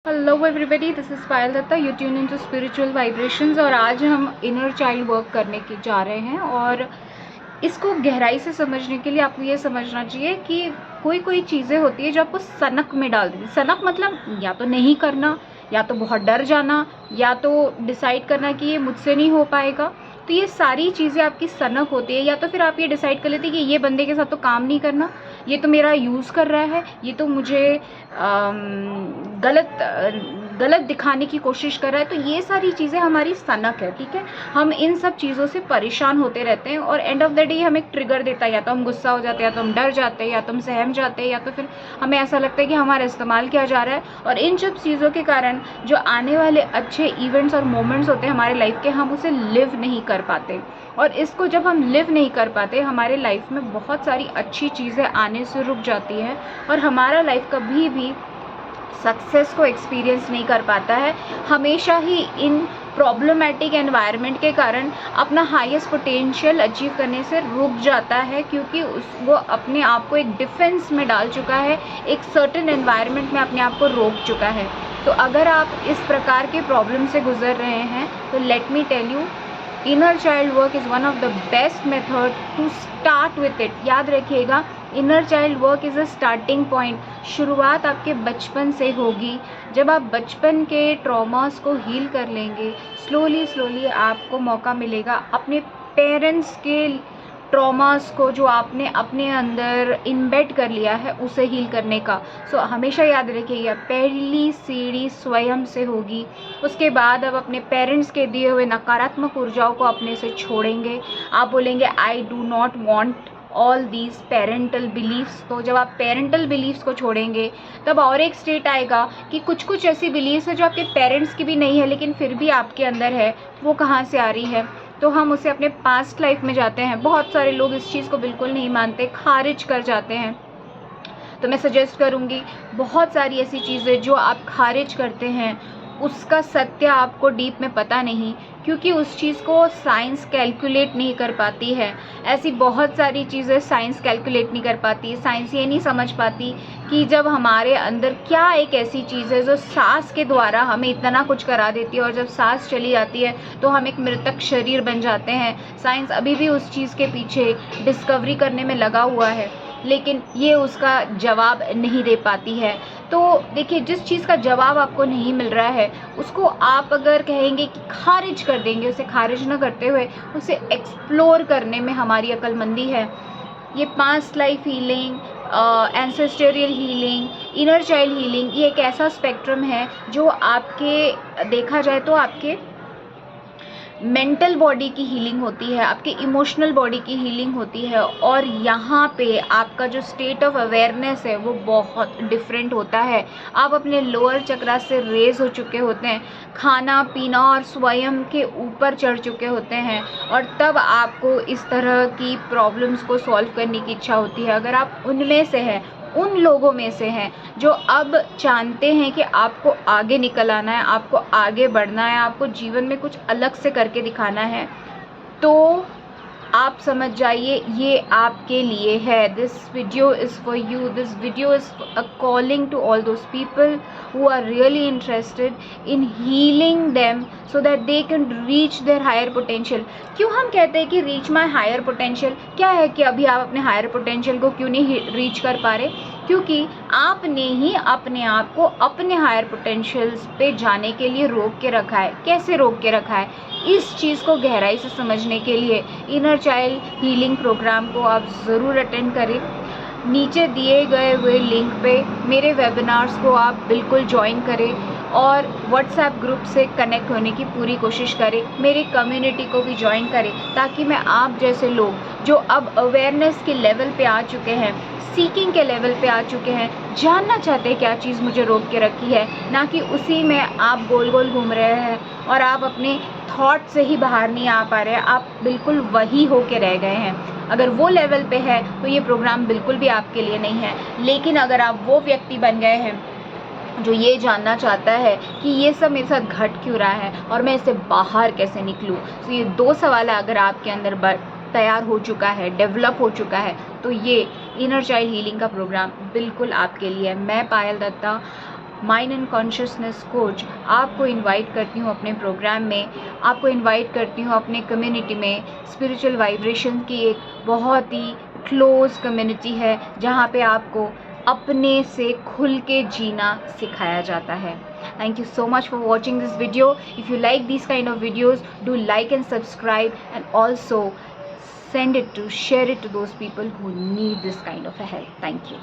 Hello everybody, this is Payal Datta. You tune into spiritual vibrations. और आज हम इनर चाइल्ड वर्क करने की जा रहे हैं और इसको गहराई से समझने के लिए आपको ये समझना चाहिए कि कोई कोई चीज़ें होती है जो आपको सनक में डाल देती है। सनक मतलब या तो नहीं करना, या तो बहुत डर जाना, या तो डिसाइड करना कि ये मुझसे नहीं हो पाएगा। तो ये सारी चीज़ें आपकी सनक होती है। या तो फिर आप ये डिसाइड कर लेते हैं कि ये बंदे के साथ तो काम नहीं करना, ये तो मेरा यूज़ कर रहा है, ये तो मुझे गलत दिखाने की कोशिश कर रहा है। तो ये सारी चीज़ें हमारी सनक है, ठीक है। हम इन सब चीज़ों से परेशान होते रहते हैं और एंड ऑफ द डे हमें ट्रिगर देता है। या तो हम गुस्सा हो जाते हैं, या तो हम डर जाते हैं, या तो हम सहम जाते हैं, या तो फिर हमें ऐसा लगता है कि हमारा इस्तेमाल किया जा रहा है। और इन सब चीज़ों के कारण जो आने वाले अच्छे इवेंट्स और मोमेंट्स होते हैं हमारे लाइफ के, हम उसे लिव नहीं कर पाते। और इसको जब हम लिव नहीं कर पाते, हमारे लाइफ में बहुत सारी अच्छी चीज़ें आने से रुक जाती हैं और हमारा लाइफ कभी भी सक्सेस को एक्सपीरियंस नहीं कर पाता है। हमेशा ही इन प्रॉब्लमेटिक एनवायरनमेंट के कारण अपना हाईएस्ट पोटेंशियल अचीव करने से रुक जाता है, क्योंकि वो अपने आप को एक डिफेंस में डाल चुका है, एक सर्टेन एनवायरनमेंट में अपने आप को रोक चुका है। तो अगर आप इस प्रकार के प्रॉब्लम से गुजर रहे हैं तो let me tell you, inner child work is one of the best method to start with it. याद रखिएगा, inner child work is a starting point. शुरुआत आपके बचपन से होगी। जब आप बचपन के ट्रॉमास को हील कर लेंगे, स्लोली आपको मौका मिलेगा अपने पेरेंट्स के ट्रॉमास को, जो आपने अपने अंदर इम्बेड कर लिया है, उसे हील करने का। सो हमेशा याद रखिएगा, पहली सीढ़ी स्वयं से होगी। उसके बाद अब अपने पेरेंट्स के दिए हुए नकारात्मक ऊर्जाओं को अपने से छोड़ेंगे। आप बोलेंगे I do not want all these parental believes. तो जब आप पेरेंटल बिलीव्स को छोड़ेंगे, तब और एक स्टेट आएगा कि कुछ ऐसी बिलीव्स है जो आपके पेरेंट्स की भी नहीं है लेकिन फिर भी आपके अंदर है। वो कहाँ से आ रही है? तो हम उसे अपने पास्ट लाइफ में जाते हैं। बहुत सारे लोग इस चीज़ को बिल्कुल नहीं मानते, खारिज कर जाते हैं। तो मैं सजेस्ट करूँगी, बहुत सारी ऐसी चीज़ें जो आप खारिज करते हैं उसका सत्य आपको डीप में पता नहीं, क्योंकि उस चीज़ को साइंस कैलकुलेट नहीं कर पाती है। ऐसी बहुत सारी चीज़ें साइंस कैलकुलेट नहीं कर पाती। साइंस ये नहीं समझ पाती कि जब हमारे अंदर क्या एक ऐसी चीज़ है जो सांस के द्वारा हमें इतना कुछ करा देती है, और जब सांस चली जाती है तो हम एक मृतक शरीर बन जाते हैं। साइंस अभी भी उस चीज़ के पीछे डिस्कवरी करने में लगा हुआ है, लेकिन ये उसका जवाब नहीं दे पाती है। तो देखिए, जिस चीज़ का जवाब आपको नहीं मिल रहा है उसको आप अगर कहेंगे कि खारिज कर देंगे, उसे खारिज न करते हुए उसे एक्सप्लोर करने में हमारी अक्लमंदी है। ये past life healing, ancestral healing, inner child healing, ये एक ऐसा स्पेक्ट्रम है जो आपके, देखा जाए तो आपके मेंटल बॉडी की हीलिंग होती है, आपके इमोशनल बॉडी की हीलिंग होती है। और यहाँ पे आपका जो स्टेट ऑफ अवेयरनेस है वो बहुत डिफरेंट होता है। आप अपने लोअर चक्रा से रेज हो चुके होते हैं, खाना पीना और स्वयं के ऊपर चढ़ चुके होते हैं, और तब आपको इस तरह की प्रॉब्लम्स को सॉल्व करने की इच्छा होती है। अगर आप उनमें से हैं, उन लोगों में से हैं जो अब जानते हैं कि आपको आगे निकल आना है, आपको आगे बढ़ना है, आपको जीवन में कुछ अलग से करके दिखाना है, तो आप समझ जाइए ये आपके लिए है। This video is for you. This video is a calling to all those people who are really interested in healing them so that they can reach their higher potential। क्यों हम कहते हैं कि reach my higher potential? क्या है कि अभी आप अपने higher potential को क्यों नहीं reach कर पा रहे? क्योंकि आपने ही अपने आप को अपने higher potentials पे जाने के लिए रोक के रखा है। कैसे रोक के रखा है? इस चीज़ को गहराई से समझने के लिए इनर चाइल्ड हीलिंग प्रोग्राम को आप ज़रूर अटेंड करें। नीचे दिए गए हुए लिंक पे मेरे वेबिनार्स को आप बिल्कुल ज्वाइन करें और व्हाट्सएप ग्रुप से कनेक्ट होने की पूरी कोशिश करें। मेरी कम्युनिटी को भी ज्वाइन करें, ताकि मैं आप जैसे लोग जो अब अवेयरनेस के लेवल पे आ चुके हैं, सीकिंग के लेवल पे आ चुके हैं, जानना चाहते हैं क्या चीज़ मुझे रोक के रखी है, ना कि उसी में आप गोल गोल घूम रहे हैं और आप अपने थॉट से ही बाहर नहीं आ पा रहे हैं, आप बिल्कुल वही हो के रह गए हैं। अगर वो लेवल पे है तो ये प्रोग्राम बिल्कुल भी आपके लिए नहीं है। लेकिन अगर आप वो व्यक्ति बन गए हैं जो ये जानना चाहता है कि ये सब मेरे साथ घट क्यों रहा है और मैं इससे बाहर कैसे निकलूँ, तो ये 2 सवाल अगर आपके अंदर तैयार हो चुका है, डेवलप हो चुका है, तो ये इनर चाइल्ड हीलिंग का प्रोग्राम बिल्कुल आपके लिए है। मैं Payal Dutta mind and consciousness coach आपको इनवाइट करती हूँ अपने प्रोग्राम में, आपको इनवाइट करती हूँ अपने कम्युनिटी में। स्पिरिचुअल वाइब्रेशन की एक बहुत ही क्लोज कम्युनिटी है जहाँ पे आपको अपने से खुल के जीना सिखाया जाता है। Thank you so much for watching this video. If you like these kind of videos, do like and subscribe, and also share it to those people who need this kind of a help. Thank you.